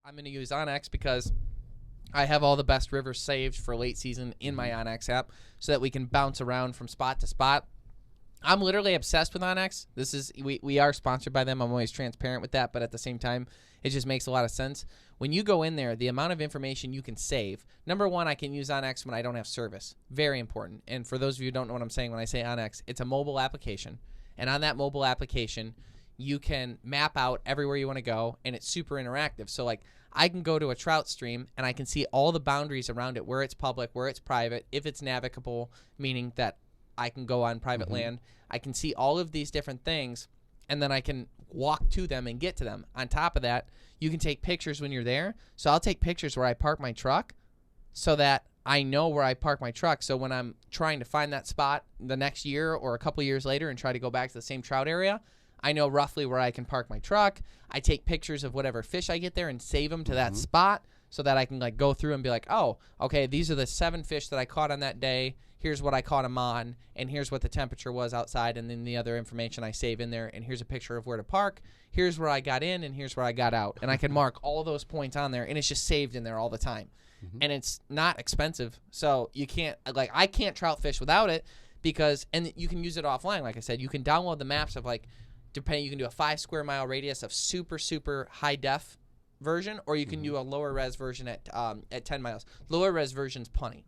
I'm going to use onX because I have all the best rivers saved for late season in my onX app so that we can bounce around from spot to spot. I'm literally obsessed with onX. We are sponsored by them. I'm always transparent with that, but at the same time, it just makes a lot of sense. When you go in there, the amount of information you can save. Number one, I can use onX when I don't have service. Very important. And for those of you who don't know what I'm saying when I say onX, it's a mobile application. And on that mobile application, you can map out everywhere you want to go, and it's super interactive. So, like, I can go to a trout stream, and I can see all the boundaries around it, where it's public, where it's private, if it's navigable, meaning that I can go on private land. I can see all of these different things, and then I can walk to them and get to them. On top of that, you can take pictures when you're there. So I'll take pictures where I park my truck so that I know where I park my truck. So when I'm trying to find that spot the next year or a couple years later and try to go back to the same trout area, I know roughly where I can park my truck. I take pictures of whatever fish I get there and save them to that spot so that I can like go through and be like, oh, okay, these are the 7 fish that I caught on that day. Here's what I caught them on, and here's what the temperature was outside, and then the other information I save in there, and here's a picture of where to park. Here's where I got in, and here's where I got out. And I can mark all those points on there, and it's just saved in there all the time. And it's not expensive. So you can't, like, I can't trout fish without it because, and you can use it offline. Like I said, you can download the maps of, like, depending, you can do a 5 square mile radius of super, super high def version, or you can do a lower res version at 10 miles. Lower res version's punny.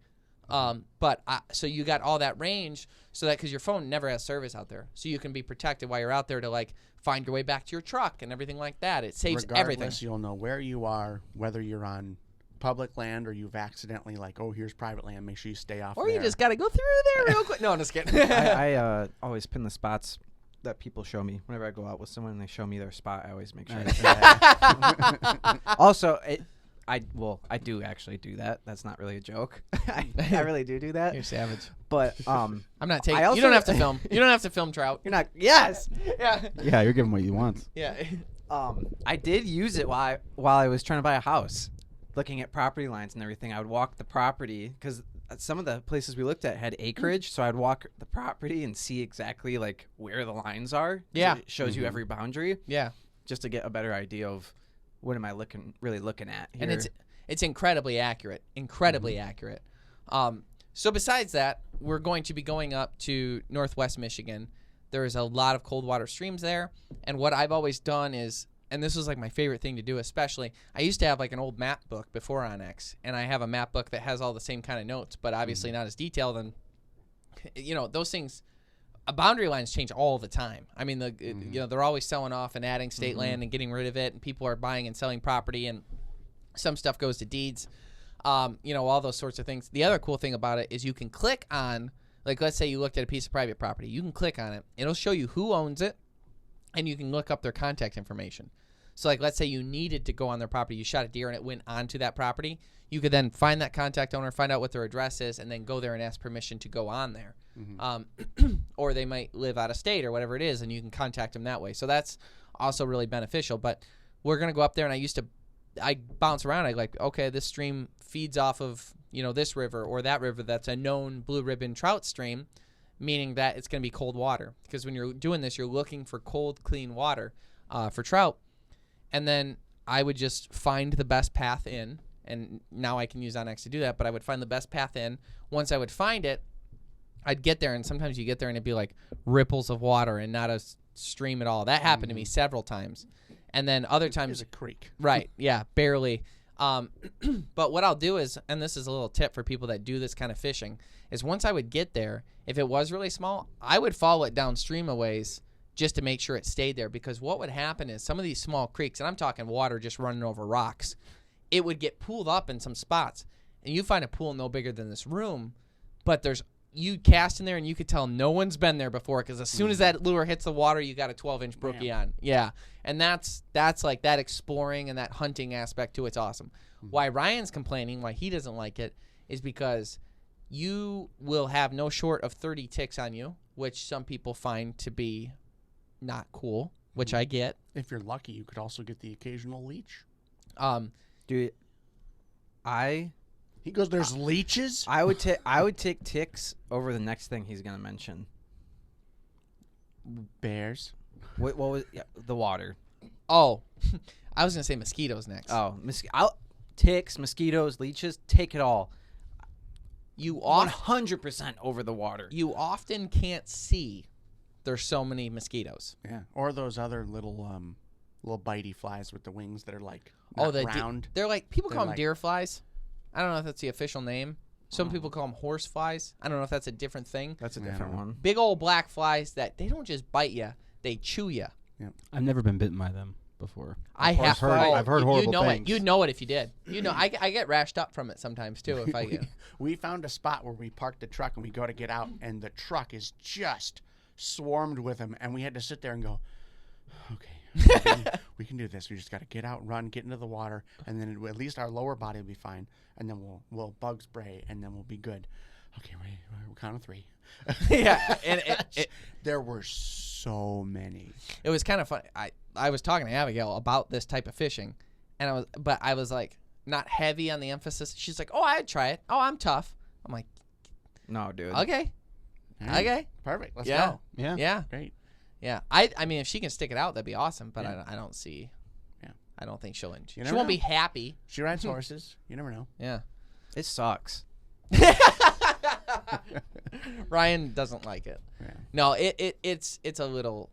So you got all that range so that, because your phone never has service out there, so you can be protected while you're out there to like find your way back to your truck and everything like that. It saves everything. Regardless, you'll know where you are, whether you're on public land or you've accidentally like, oh, here's private land. Make sure you stay off. Or there. you just got to go through there real quick. No, I'm just kidding. I always pin the spots that people show me whenever I go out with someone and they show me their spot. I always make sure. Also, I do actually do that. That's not really a joke. I really do that. You're savage. But I'm not taking. You don't have to film. You don't have to film trout. You're not. Yes. Yeah. Yeah, you're giving what you want. Yeah. I did use it while I was trying to buy a house, looking at property lines and everything. I would walk the property because some of the places we looked at had acreage, so I'd walk the property and see exactly like where the lines are. Yeah. It shows you every boundary. Yeah. Just to get a better idea of what am I really looking at here. And it's incredibly accurate. Incredibly accurate. So besides that, we're going to be going up to Northwest Michigan. There is a lot of cold water streams there, and what I've always done is, and this was like my favorite thing to do, especially, I used to have like an old map book before onX, and I have a map book that has all the same kind of notes, but obviously not as detailed. And those things, boundary lines change all the time. I mean, they're always selling off and adding state land and getting rid of it, and people are buying and selling property, and some stuff goes to deeds. All those sorts of things. The other cool thing about it is you can click on, like, let's say you looked at a piece of private property. You can click on it. It'll show you who owns it, and you can look up their contact information. So, like, let's say you needed to go on their property. You shot a deer, and it went onto that property. You could then find that contact owner, find out what their address is, and then go there and ask permission to go on there. Or they might live out of state or whatever it is, and you can contact them that way. So that's also really beneficial. But we're going to go up there, and I bounce around. I like, okay, this stream feeds off of, this river or that river that's a known blue ribbon trout stream, meaning that it's going to be cold water. Because when you're doing this, you're looking for cold, clean water for trout. And then I would just find the best path in, and now I can use onX to do that, but I would find the best path in. Once I would find it, I'd get there, and sometimes you get there and it'd be like ripples of water and not a stream at all. That happened to me several times. And then other times... There's a creek. Right, yeah, barely. But what I'll do is, and this is a little tip for people that do this kind of fishing, is once I would get there, if it was really small, I would follow it downstream a ways just to make sure it stayed there. Because what would happen is some of these small creeks, and I'm talking water just running over rocks, it would get pooled up in some spots. And you find a pool no bigger than this room, but you cast in there and you could tell no one's been there before, because as soon as that lure hits the water, you got a 12-inch brookie on. Yeah, and that's like that exploring and that hunting aspect to it's awesome. Why Ryan's complaining, why he doesn't like it, is because you will have no short of 30 ticks on you, which some people find to be not cool, which I get. If you're lucky, you could also get the occasional leech. Dude, He goes, there's leeches? I would take ticks over the next thing he's gonna mention. Bears. What was the water? Oh, I was gonna say mosquitoes next. Oh, ticks, mosquitoes, leeches, take it all. You 100% over the water. You often can't see. There's so many mosquitoes. Yeah, or those other little bitey flies with the wings that are like The round. they're like people They're call them like- deer flies. I don't know if that's the official name. Some people call them horse flies. I don't know if that's a different thing. That's a Yeah, I different don't know. one. Big old black flies that they don't just bite you; they chew you. I've never been bitten by them before. I have heard- I've heard horrible you know things. it. You know it if you did. You know, I get rashed up from it sometimes too. If I get. We found a spot where we parked the truck and we go to get out, and the truck is just swarmed with them, and we had to sit there and go, okay, we can do this. We just got to get out, run, get into the water, and then at least our lower body will be fine, and then we'll bug spray, and then we'll be good. Okay, we'll count of 3. Yeah, and there were so many. it was kind of funny. I was talking to Abigail about this type of fishing, and I was like not heavy on the emphasis. She's like, "Oh, I'd try it. Oh, I'm tough." I'm like, No, dude. "Okay, All right, okay, perfect. Let's Yeah. go. Yeah. yeah, Great. yeah." I mean, if she can stick it out, that'd be awesome. But Yeah. I don't see. Yeah. I don't think she'll. She never won't know. be happy. She rides horses. You never know. Yeah. It sucks. Ryan doesn't like it. Yeah. No, it's a little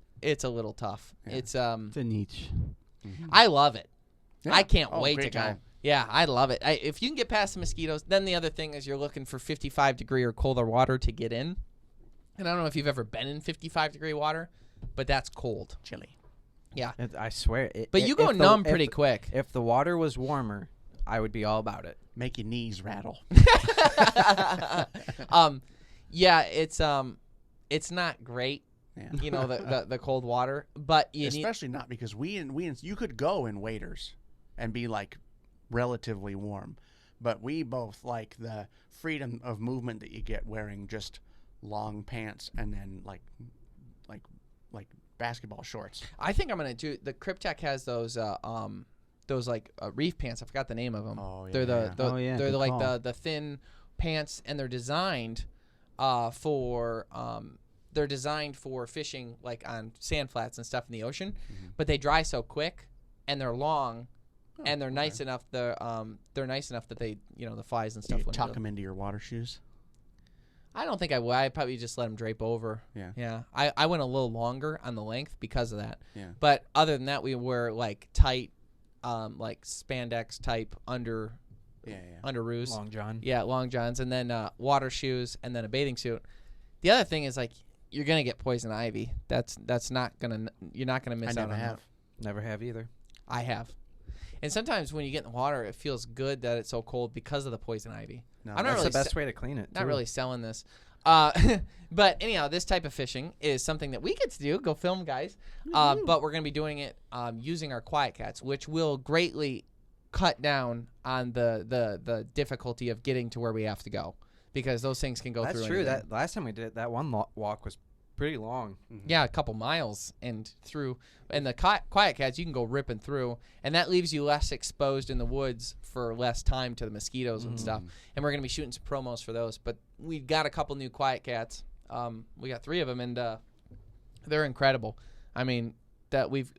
tough. Yeah. It's It's a niche. I love it. Yeah. I can't Oh, wait to great go. time. Yeah, I love it. If you can get past the mosquitoes, then the other thing is you're looking for 55-degree or colder water to get in. And I don't know if you've ever been in 55-degree water, but that's cold. Chilly. Yeah. I swear. But you go numb pretty quick. If the water was warmer, I would be all about it. Make your knees rattle. Yeah, it's not great, Yeah. you know, the cold water, but you need Especially not because you could go in waders and be like relatively warm, but we both like the freedom of movement that you get wearing just long pants and then like basketball shorts. I think I'm gonna do the QuietKat has those like reef pants. I forgot the name of them. Oh, yeah, They're yeah. Oh, yeah, they're good like call. the thin pants, and they're designed for fishing like on sand flats and stuff in the ocean, but they dry so quick and they're long. And they're nice enough. They're nice enough that they, the flies and stuff. You wouldn't tuck go. them into your water shoes. I don't think I would. I'd probably just let them drape over. Yeah. Yeah. I went a little longer on the length because of that. Yeah. But other than that, we wear like tight, like spandex type under underoos. Long John. Yeah, long johns, and then water shoes, and then a bathing suit. The other thing is like you're gonna get poison ivy. That's not gonna. You're not gonna miss I out never on have. that. Never have either. I have. And sometimes when you get in the water, it feels good that it's so cold because of the poison ivy. No, I'm not That's really the best way to clean it. not too. really selling this. But anyhow, this type of fishing is something that we get to do. Go film, guys. But we're going to be doing it using our QuietKats, which will greatly cut down on the difficulty of getting to where we have to go, because those things can go That's through true. anything. That last time we did it, that one walk was pretty long. Yeah, a couple miles and through. And the QuietKats, you can go ripping through, and that leaves you less exposed in the woods for less time to the mosquitoes and stuff. And we're going to be shooting some promos for those. But we've got a couple new QuietKats. We got 3 of them, and they're incredible. I mean, that we've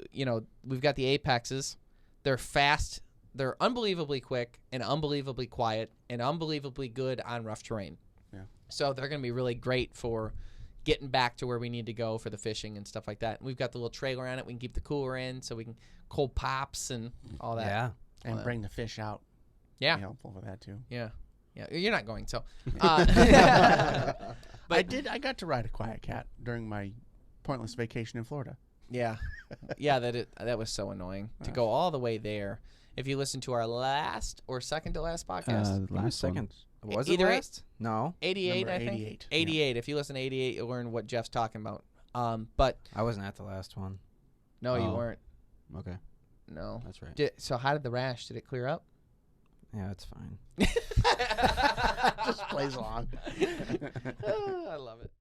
got the Apexes. They're fast. They're unbelievably quick and unbelievably quiet and unbelievably good on rough terrain. Yeah. So they're going to be really great for getting back to where we need to go for the fishing and stuff like that. And we've got the little trailer on it. We can keep the cooler in so we can cold pops and all that. Yeah. And bring the fish out. Yeah. Be helpful for that too. Yeah. Yeah. You're not going. So, But I got to ride a QuietKat during my pointless vacation in Florida. yeah. Yeah. That was so annoying to go all the way there. If you listen to our last or second to last podcast, Last second. Was Either it last? No, 88, Number I think. 88. 88. If you listen to 88, you'll learn what Jeff's talking about. But I wasn't at the last one. no, you Oh. weren't. Okay, No. that's right. So how did the rash? Did it clear up? Yeah, it's fine. Just plays along. I love it.